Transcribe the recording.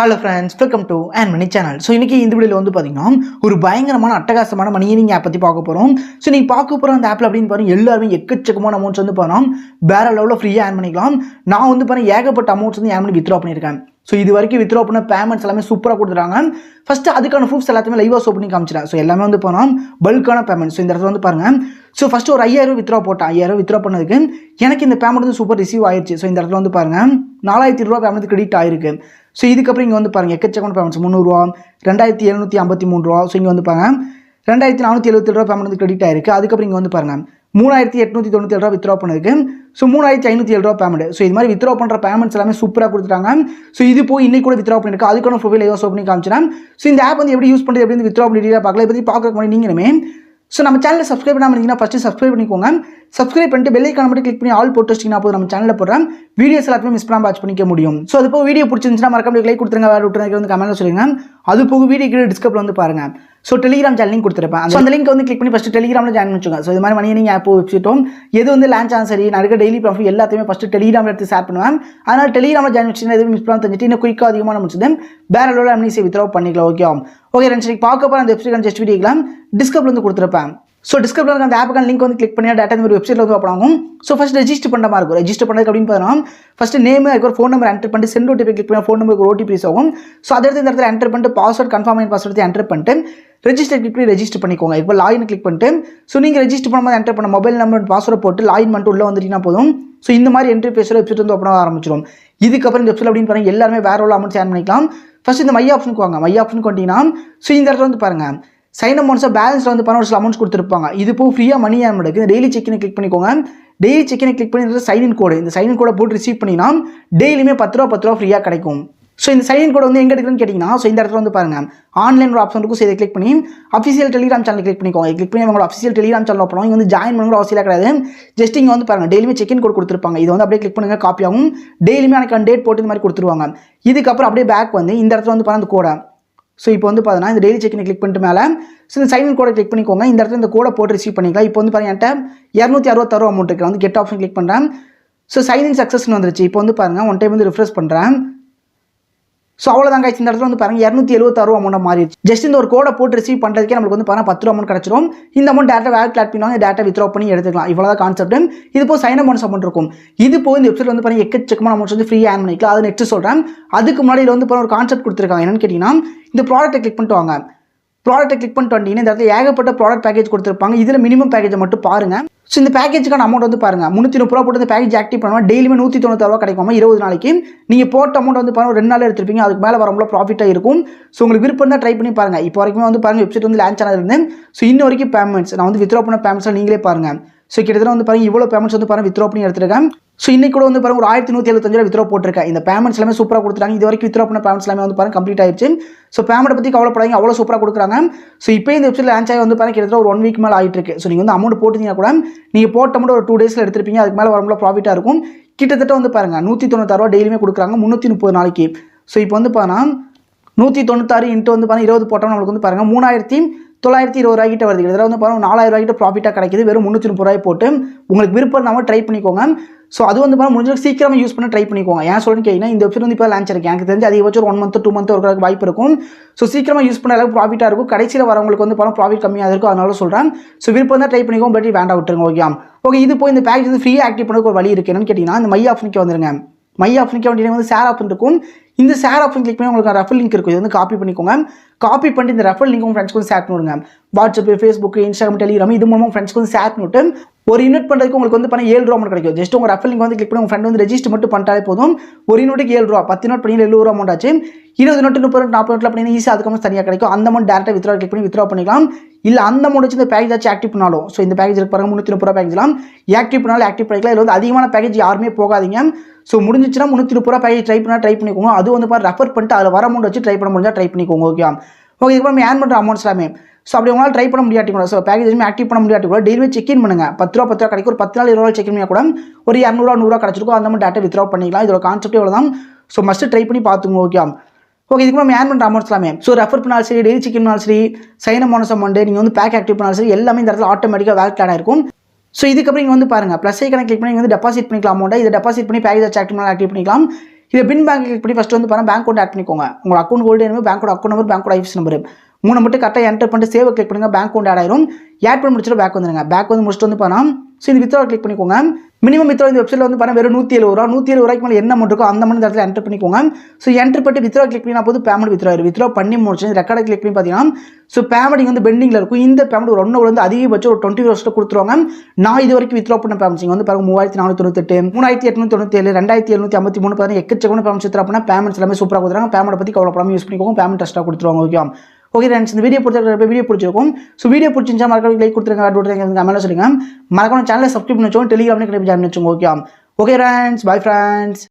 Hello friends, welcome to and money channel. So இன்றைக்கி இந்த வீடியோவில் வந்து பார்த்தீங்கன்னா ஒரு பயங்கரமான அட்டகாசமான மணி ஏர்னிங் ஆப் பற்றி பார்க்க போகிறோம். ஸோ நீங்கள் பார்க்க போகிற அந்த ஆப்பில் அப்படின்னு பாருங்கள் எல்லாருமே எக்கச்சக்கமான அமௌண்ட்ஸ் வந்து பார்த்தோம் வேறு லெவலில் ஃப்ரீயாக ஏர்ன் பண்ணிக்கலாம். நான் வந்து பாருங்கள் ஏகப்பட்ட அமௌண்ட்ஸ் வந்து ஏர்ன் பண்ணி வித்ட்ரா பண்ணியிருக்கேன். ஸோ இது வரைக்கும் வித்ட்ரா பண்ண பேமெண்ட்ஸ் எல்லாமே சூப்பராக கொடுத்துட்டாங்க. ஃபஸ்ட்டு அதுக்கான ப்ரூஃப்ஸ் எல்லாத்தையுமே லைவாக ஷோ பண்ணி காமிச்சிட்டேன். ஸோ எல்லாமே வந்து போனோம் பல்கான பேமெண்ட். ஸோ இந்த இடத்துல வந்து பாருங்கள். ஸோ ஃபஸ்ட்டு ஒரு 5000 வித்ட்ரா போட்டேன். 5000 வித்ட்ரா பண்ணதுக்கு எனக்கு இந்த பேமெண்ட் வந்து சூப்பர் ரிசீவ் ஆயிடுச்சு. ஸோ இந்த இடத்துல வந்து பாருங்கள் 4000 ரூபா பேமெண்ட் கிரெடிட் ஆயிருக்கு. ஸோ இதுக்கப்புறம் இங்கே வந்து பாருங்கள் எக்கச்சக்கமான பேமெண்ட்ஸ் 300 ரூபா, 2753 ரூபா. ஸோ இங்கே வந்து பாருங்கள் 2477 ரூபா பேமெண்ட் வந்து கிரெடிட் ஆயிருக்கு. அதுக்கப்புறம் இங்கே வந்து பாருங்கள் 3897 ரூபா வித்ட்ரா பண்ணதுக்கு. ஸோ 3507 ரூபா பேமெண்ட். ஸோ இது மாதிரி வித்ட்ரா பண்ணுற பேமெண்ட்ஸ் எல்லாமே சூப்பராக கொடுத்துட்டாங்க. ஸோ இது போய் இன்னைக்கு கூட வித்ட்ரா பண்ணிருக்கு. அதுக்கான ப்ரொஃபைல் லைவாக ஷோ பண்ணி காமிச்சிட்டேன். ஸோ இந்த ஆப் வந்து எப்படி யூஸ் பண்ணுறது, எப்படி வித்ட்ரா பண்ணி பார்க்கலாம். இதை பற்றி பார்க்கறதுக்கு முன்னாடி நீங்களுமே ஸோ நம்ம சேனலில் சப்ஸ்கிரைப் பண்ணாமல் இருந்தீங்கன்னா ஃபஸ்ட்டு சப்ஸ்கிரைப் பண்ணிக்கோங்க. சப்ஸ்கிரைப் பண்ணிட்டு பெல் ஐக்கான மட்டும் கிளிக் பண்ணி ஆல் போட்டு வச்சிங்கன்னா போது நம்ம சேனலில் போடுறேன் வீடியோஸ் எல்லாத்தையுமே மிஸ் பண்ணாமல் வாட்ச் பண்ணிக்க முடியும். ஸோ அது போக வீடியோ பிடிச்சிருந்துச்சுன்னா மறக்காம லைக் கொடுத்துருங்க, வேறு விட்டுருங்க வந்து கமெண்ட்டில் சொல்லுங்க. அது போக வீடியோ டிஸ்கிரிப்ஷனில் வந்து பாருங்கள். ஸோ டெலிகிராம் சேனல் லிங்க் கொடுத்துருப்பேன். அந்த லிங்க் வந்து கிளிக் பண்ணி ஃபஸ்ட்டு டெலிகிராமில் ஜாயின் பண்ணிச்சுங்க. ஸோ இது மாதிரி மணி ஏர்னிங் ஆப் வெப்சைட்டும் எது வந்து லான்ச் ஆகும் சரி நான் இருக்க டெய்லி ப்ராஃபிட் எல்லாத்தையுமே ஃபஸ்ட்டு டெலிகிராமில் எடுத்து ஷேர் பண்ணுவேன். அதனால் டெலிகிராமில் ஜாயின் வச்சுன்னா எதுவும் மிஸ் பண்ணாமல் தெரிஞ்சுட்டு இன்னும் குயிக்காக அதிகமாக முடிச்சது வேறு லெவலில் அமௌண்ட் வித்ட்ரா பண்ணிக்கலாம். ஓகே ரெண்டு பார்க்க போகிற அந்த வெப்சைட் ஜஸ்ட் வீடியோலாம் டிஸ்கிரிப்ஷனில் வந்து கொடுத்துருப்பேன். ஸோ டிஸ்கிரிப்ஷனில் அந்த ஆப்புக்கான லிங்க் வந்து கிளிக் பண்ணி டேட்டா இந்த வெப்சைட்டில் வந்து ஓப்பன் ஆகும். ஸோ ஃபஸ்ட் ரெஜிஸ்டர் பண்ணுற மாதிரி இருக்கும். ரெஜிஸ்டர் பண்ணுறதுக்கு அப்படின்னு பார்த்தோம்னா ஃபஸ்ட்டு நேம் அதுக்கு ஒரு ஃபோன் நம்பர் என்டர் பண்ணிட்டு சென்ட் ஓடிபி கிளிக் பண்ணி ஃபோன் நம்பருக்கு ஓடிபி ஆகும். ஸோ அதை எடுத்து இந்த இடத்துல என்டர் பண்ணிட்டு பாஸ்வேர்ட் கன்ஃபார்ம் பாஸ்வேர்டு என்டர் பண்ணிட்டு ரெஜிஸ்டர் கிளிக் பண்ணி ரெஜிஸ்டர் பண்ணிக்கோங்க. இப்போ லாகின் கிளிக் பண்ணிட்டு ஸோ நீங்கள் ரெஜிஸ்டர் பண்ணும்போது என்டர் பண்ண மொபைல் நம்பர் பாஸ்வேர்டு போட்டு லாகின் பண்ணிட்டு உள்ளே வந்துட்டீங்கன்னா போதும். ஸோ இந்த மாதிரி என்ட்ரி பேசுகிற வெப்சைட் வந்து ஓப்பன் ஆரம்பிச்சிடும். இதுக்கப்புறம் இந்த வெப்சைட் அப்படின்னு பாருங்கள் எல்லாருமே வேறு உள்ள அமௌண்ட் ஷேர் பண்ணிக்கலாம். ஃபஸ்ட் இந்த மை ஆப்ஷனுக்கு வாங்க. மை ஆப்ஷனுக்கு வந்துட்டீங்கன்னா ஸோ இந்த இடத்துல வந்து பாருங்கள் சைன் அமௌண்ட்ஸாக பேலன்ஸில் வந்து ஒரு சில அமௌண்ட்ஸ் கொடுத்துருப்பாங்க. இது போய் ஃப்ரீயாக மணி ஏர்ன் பண்ணுறது டெய்லி செக்கினை கிளிக் பண்ணிக்கோங்க. டெய்லி செக்கினை கிளிக் பண்ணி சைன் கோடு இந்த சைன் கோடை போட்டு ரிசீவ் பண்ணினா டெய்லியுமே 10 ரூபா ஃப்ரீயாக கிடைக்கும். ஸோ இந்த சைன் கோடை வந்து எங்கே எடுக்கிறேன்னு கேட்டிங்கன்னா ஸோ இந்த இடத்துல வந்து பாருங்கள் ஆன்லைன் ஒரு ஆப்ஷன் இருக்கும். ஸோ இதை கிளிக் பண்ணி அஃபிஷியல் டெலிகிராம் சேனல் கிளிக் பண்ணிக்கோங்க. கிளிக் பண்ணி உங்களோட அஃபிஷியல் டெலிகிராம் சேனல் ஓப்பன் இங்கே வந்து ஜாயின் பண்ண அவசியம் கிடையாது. ஜஸ்ட் இங்கே வந்து பாருங்கள் டெய்லியுமே செக்இன் கோட் கொடுத்துருப்பாங்க. இது வந்து அப்படியே கிளிக் பண்ணுங்கள், காப்பி ஆகும். டெய்லியுமே எனக்கு டேட் போட்டு இந்த மாதிரி கொடுத்துருவாங்க. இதுக்கப்புறம் அப்படியே பேக் வந்து இந்த இடத்துல வந்து பாருங்கள் அந்த கோடை. ஸோ இப்போ வந்து பார்த்தீங்கன்னா இந்த டெய்லி செக்கினை கிளிக் பண்ணிட்டு மேலே ஸோ இந்த சைன் கோடை கிளிக் பண்ணிக்கோங்க. இந்த இடத்துல இந்த கோடை போட்டு ரிசீவ் பண்ணிக்கலாம். இப்போ வந்து பாருங்கள் என்கிட்ட 266 ரூபா அமௌண்ட் இருக்குது. வந்து கெட் ஆப்ஷன் கிளிக் பண்ணுறேன். ஸோ சைனிங் சக்ஸஸ்னு வந்துருச்சு. இப்போ வந்து பாருங்கள் ஒன் டைம் வந்து ரிஃப்ரெஷ் பண்ணுறேன். ஸோ அவ்வளோதாங்க. இந்த இடத்துல வந்து பாருங்கள் 276 ரூபா அமௌண்ட் மாறிடுச்சு. ஜஸ்ட் இந்த ஒரு கோடை போட்டு ரிசீவ் பண்ணுறதுக்கே நம்மளுக்கு வந்து பாருங்கள் 10 ரூபா அமௌண்ட் கிடச்சிரும். இந்த அமௌண்ட் டேட்டா வேல்ட் ஆட் பண்ணுவாங்க, டேட்டா வித்ட்ரா பண்ணி எடுத்துக்கலாம். இவ்வளோதான் கான்செப்ட். இது போய் சைன் அமௌண்ட்ஸ் அமௌண்ட் இருக்கும். இது போய் இந்த வெப்சைட் வந்து பாருங்கள் எக்கச்சக்கமான அமௌண்ட்ஸ் வந்து ஃப்ரீ ஏர்ன் பண்ணிக்கலாம். அது நெக்ஸ்ட் சொல்கிறேன். அதுக்கு முன்னாடி வந்து ஒரு கான்செப்ட் கொடுத்துருக்காங்க. என்னன்னு கேட்டிங்கன்னா இந்த ப்ராடக்ட்டை கிளிக் பண்ணிட்டு வாங்க. ப்ராடக்ட்டை கிளிக் பண்ணிட்டு வந்தீங்கன்னா இந்த இடத்துல ஏகப்பட்ட ப்ராடக்ட் பேக்கேஜ் கொடுத்துருப்பாங்க. இதில் மினிமம் பேக்கேஜை மட்டும் பாருங்கள். ஸோ இந்த பேக்கேஜுக்கான அமௌண்ட் வந்து பாருங்கள் 330 ரூபா போட்டு இந்த பேக்கேஜ் ஆக்டிவ் பண்ணுவோம். டெய்லியுமே 196 ரூபா கிடைக்கும் 20 நாளைக்கு. நீங்கள் போட்ட அமௌண்ட் வந்து பாருங்கள் 2 நாள் எடுத்துருப்பீங்க. அதுக்கு மேலே வரவங்கள ப்ராஃபிட்டாக இருக்கும். ஸோ உங்களுக்கு விருப்பம் தான் ட்ரை பண்ணி பாருங்கள். இப்போ வரைக்கும் வந்து பாருங்கள் வெப்சைட் வந்து லான்ச் ஆனதுலேருந்து ஸோ இன்ன வரைக்கும் பேமெண்ட்ஸ் நான் வந்து வித்ட்ரா பண்ண பேமெண்ட்ஸ் நீங்களே பாருங்கள். ஸோ கிட்டத்தட்ட வந்து பாருங்கள் இவ்வளோ பேமெண்ட்ஸ் வந்து பாருங்கள் வித்ட்ரா பண்ணி எடுத்துருக்கேன். ஸோ இன்னைக்கு கூட வந்து பாருங்கள் ஒரு 1175 ரூபா வித்ட்ரா போட்டிருக்கேன். இந்த பேமெண்ட்ஸ் எல்லாமே சூப்பராக கொடுத்துட்டாங்க. இது வரைக்கும் வித்ட்ரா பண்ண பேமெண்ட்ஸ் எல்லாமே வந்து பாருங்கள் கம்ப்ளீட் ஆயிடுச்சு. ஸோ பேமெண்ட் பற்றி கவலைப்படாதீங்க, அவ்வளோ சூப்பராக கொடுக்குறாங்க. ஸோ இப்போ இந்த வெப்சைட் லான்ச் ஆகி வந்து பாருங்கள் கிட்டத்தட்ட ஒரு 1 வீக் மேலே ஆகிட்டு இருக்கு. ஸோ நீங்கள் வந்து அமௌண்ட் போட்டிங்கன்னா கூட நீங்கள் போட்ட அமௌண்ட் ஒரு 2 டேஸில் எடுத்துருப்பீங்க. அதுக்கு மேலே வரவங்கள ப்ராஃபிட்டாக இருக்கும். கிட்டத்தட்ட வந்து பாருங்கள் 196 ரூபா டெய்லியுமே கொடுக்குறாங்க 330 நாளைக்கு. ஸோ இப்போ வந்து பாருங்கள் 196 இன்ட்டு வந்து பாருங்கள் 20 போட்டோம் நம்மளுக்கு வந்து பாருங்கள் 3920 ரூபாய்க்கிட்ட வருது. கிட்டத்தட்ட வந்து பாருங்கள் 4000 ரூபாய்க்கிட்ட ப்ராஃபிட்டாக கிடைக்கிது. வெறும் 330 ரூபாய் போட்டு உங்களுக்கு விருப்பம் இருந்தாமல் ட்ரை பண்ணிக்கோங்க. ஸோ அது வந்து பாருங்கள் முடிஞ்சளவுக்கு சீக்கிரமாக யூஸ் பண்ண ட்ரை பண்ணிக்கோங்க. ஏன் சொல்லுன்னு கேட்டிங்கன்னா இந்த வெப்சைட் வந்து இப்போ லான்ச் இருக்கு. எனக்கு தெரிஞ்சு அதிகபட்சம் ஒரு 1 மந்த் 2 மந்த் இருக்கிறதுக்கு வாய்ப்பு இருக்கும். ஸோ சீக்கிரமாக யூஸ் பண்ண அளவுக்கு ப்ராஃபிட்டாக இருக்கும். கடைசியில் வரவங்களுக்கு வந்து பாருங்கள் ப்ராஃபிட் கம்மியாக இருக்கும். அதனால சொல்கிறேன். ஸோ விருப்பம் தான் ட்ரை பண்ணிக்கோங்க, பட் வேண்டாம் விட்டுருங்க. ஓகே இது போய் இந்த பேக்கேஜ் வந்து ஃப்ரீயாக ஆக்டிவ் பண்ணதுக்கு ஒரு வழி இருக்குது. என்னன்னு கேட்டிங்கன்னா இந்த மை ஆப்ஷனுக்கு வந்துருங்க. மை ஆப்ஷனுக்கு வந்து ஷேர் ஆப்ஷன் இருக்கும். இந்த ஷேர் ஆப்ஷன் கிளிக் பண்ணி உங்களுக்கு ரெஃபர் லிங்க் இருக்கும். இது வந்து காப்பி பண்ணிக்கோங்க. காப்பி பண்ணிட்டு இந்த ரெஃபர் லிங்க் உங்கள் ஃப்ரெண்ட்ஸ்க்கு வந்து ஷேர் பண்ணுங்க. வாட்ஸ்அப், ஃபேஸ்புக், இன்ஸ்டாகிராம், டெலிகிராம் இது மூலமாக ஃப்ரெண்ட்ஸ்க்கு வந்து ஷேர் பண்ணிட்டு ஒரு யூனிட் பண்ணுறதுக்கு உங்களுக்கு வந்து பண்ண 7 ரூபா மட்டும் கிடைக்கும். ஜஸ்ட் உங்கள் ரெஃபர் லிங்க் வந்து கிளிக் பண்ணி உங்கள் ஃப்ரெண்ட் வந்து ரெஜிஸ்டர் மட்டும் பண்ணிட்டாலே போதும். ஒரு யூனிட்டுக்கு 7 ரூபா, 10 நோட் பண்ணி 70 ரூபா அமௌண்ட் ஆச்சு. 20 நோட்டு 30 நோட் 40 நோட்டில் பண்ணி ஈஸியாக அதுக்கு தனியாக கிடைக்கும். அந்த அமௌண்ட் டேரக்டாக வித்ட்ரா கிளிக் பண்ணி வித்ட்ரா பண்ணிக்கலாம். இல்லை அந்த அமௌண்ட் வச்சு இந்த பேக்கேஜ் ஆச்சு ஆக்டிவ் பண்ணாலும் ஸோ இந்த பேக்கேஜ் இருக்கு பாருங்கள் 330 ரூபா பேக்கேஜ்லாம் ஆக்டிவ் பண்ணாலும் ஆக்டிவ் பண்ணிக்கலாம். இதில் வந்து அதிகமான பேக்கேஜ் யாருமே போகாதீங்க. ஸோ முடிஞ்சிச்சுன்னா 330 ரூபா பேக்கேஜ் ட்ரை பண்ணிக்கோங்க. அது வந்து பாரு ரெஃபர் பண்ணிட்டு அதில் வர அமௌண்ட் வச்சு ட்ரை பண்ண முடிஞ்சால் ட்ரை பண்ணிக்கோங்க. ஓகே இதுக்கு நம்ம ஏர்ன் பண்ணுற அமௌண்ட்ஸ் எல்லாமே ஸோ அப்படி உங்களால் ட்ரை பண்ண முடியாட்டி கூட ஸோ பேக்கேஜ் எதுவுமே ஆக்டிவ் பண்ண முடியாட்டி கூட டெய்லியுமே செக்இன் பண்ணுங்கள். 10 ரூபா கிடைக்கும். ஒரு 10 நாள் 20 நாள் செக்இன் பண்ணால் கூட ஒரு 200 ரூபா 100 ரூபா கிடச்சிருக்கும். அந்த மாதிரி டேட்டா வித்ட்ரா பண்ணிக்கலாம். இதோட கான்செப்ட் எவ்வளோ தான். ஸோ மஸ்ட்டு ட்ரை பண்ணி பார்த்துங்க. ஓகே இதுக்கு நம்ம ஏர்ன் பண்ணுற அமௌண்ட்ஸ் எல்லாமே ஸோ ரெஃபர் பண்ணாலும் சரி, டெய்லி செக்இன் பண்ணாலும் சரி, சைன் அமௌண்ட்ஸ் அமௌண்ட் நீங்கள் வந்து பேக் ஆக்டிவ் பண்ணாலும் சரி எல்லாமே இந்த இடத்துல ஆட்டோமேட்டிக்காக வேல்ட் ஆட் ஆயிருக்கும். ஸோ இதுக்கப்புறம் இங்கே வந்து பாருங்கள் ப்ளஸ் ஐக்கான கிளிக் பண்ணி வந்து டெபாசிட் பண்ணிக்கலாம். அமௌண்ட்டை இதை டெபாசிட் பண்ணி பேக்கேஜ் ஆக்டிவ் பண்ணிக்கலாம். இதை பின் பேங்க் கிளிக் பண்ணி ஃபஸ்ட்டு வந்து பாருங்கள் பேங்க் அக்கௌண்ட் ஆட் பண்ணிக்கோங்க. உங்கள் அக்கௌண்ட் ஹோல்டு என்ன பேங்க்கோட அக்கௌண்ட் நம்பர் பேங்க்கோட ஐஎஃப்எஸ்சி நம்பர் 3 மட்டும் கரெக்டாக என்டர் பண்ணிட்டு சேவை கிளிக் பண்ணுங்கள். பேங்க் அக்கௌண்ட் ஆட் ஆயிரும். ஆட் பண்ணி முடிச்சுட்டு பேக் வந்துருங்க. பேக் வந்து முடிச்சுட்டு வந்து பாருங்கள் ஸோ இந்த வித்ரா கிளிக் பண்ணிக்கோங்க. மினிமம் வித்ரா இந்த வெப்சைட்டில் வந்து பாருங்கள் வெறும் 170 ரூபா 170 ரூபாய்க்கு மேலே என்ன அமௌண்ட் இருக்கோ அந்த அமௌண்ட் இடத்துல என்டர் பண்ணிக்கோங்க. ஸோ என்டர் பண்ணிட்டு வித்ரா கிளிக் பண்ணி போது பேமெண்ட் வித்ரா பண்ணி முடிச்சு ரெக்கார்டை கிளிக் பண்ணி பார்த்தீங்கன்னா ஸோ பேமெண்ட் வந்து பெண்டிங்கில் இருக்கும். இந்த பேமெண்ட் ஒரு 1 வந்து அதிகபட்சம் ஒரு 20 வருஷத்தில் கொடுத்துருவாங்க. நான் இது வரைக்கும் வித்ரா பண்ண பேமெண்ட்ஸ் வந்து பாருங்க 3498 3897 2753 பார்த்தீங்கன்னா எக்கச்சக்கமான பேமெண்ட்ஸ் வித்ரா பண்ண பேமெண்ட்ஸ் எல்லாமே சூப்பராக கொடுத்துறாங்க. பேமெண்ட் பற்றி கவலைப்படாமல் யூஸ் பண்ணிக்கோங்க. பேமெண்ட் டஸ்ட்டாக கொடுத்துருவாங்க. ஓகே ஓகே ஃப்ரெண்ட்ஸ், இந்த வீடியோ பிடிச்சிருக்கும். ஸோ வீடியோ பிடிச்சிருந்தா மறக்காம லைக் கொடுத்துருங்க, கமெண்ட்ல சொல்லுங்க. மறக்காம சேனலை சப்ஸ்கிரைப் பண்ணி வச்சுக்கோங்க. டெலிகிராம்ல ஜாயின் வச்சுக்கோங்க. Okay friends, bye friends.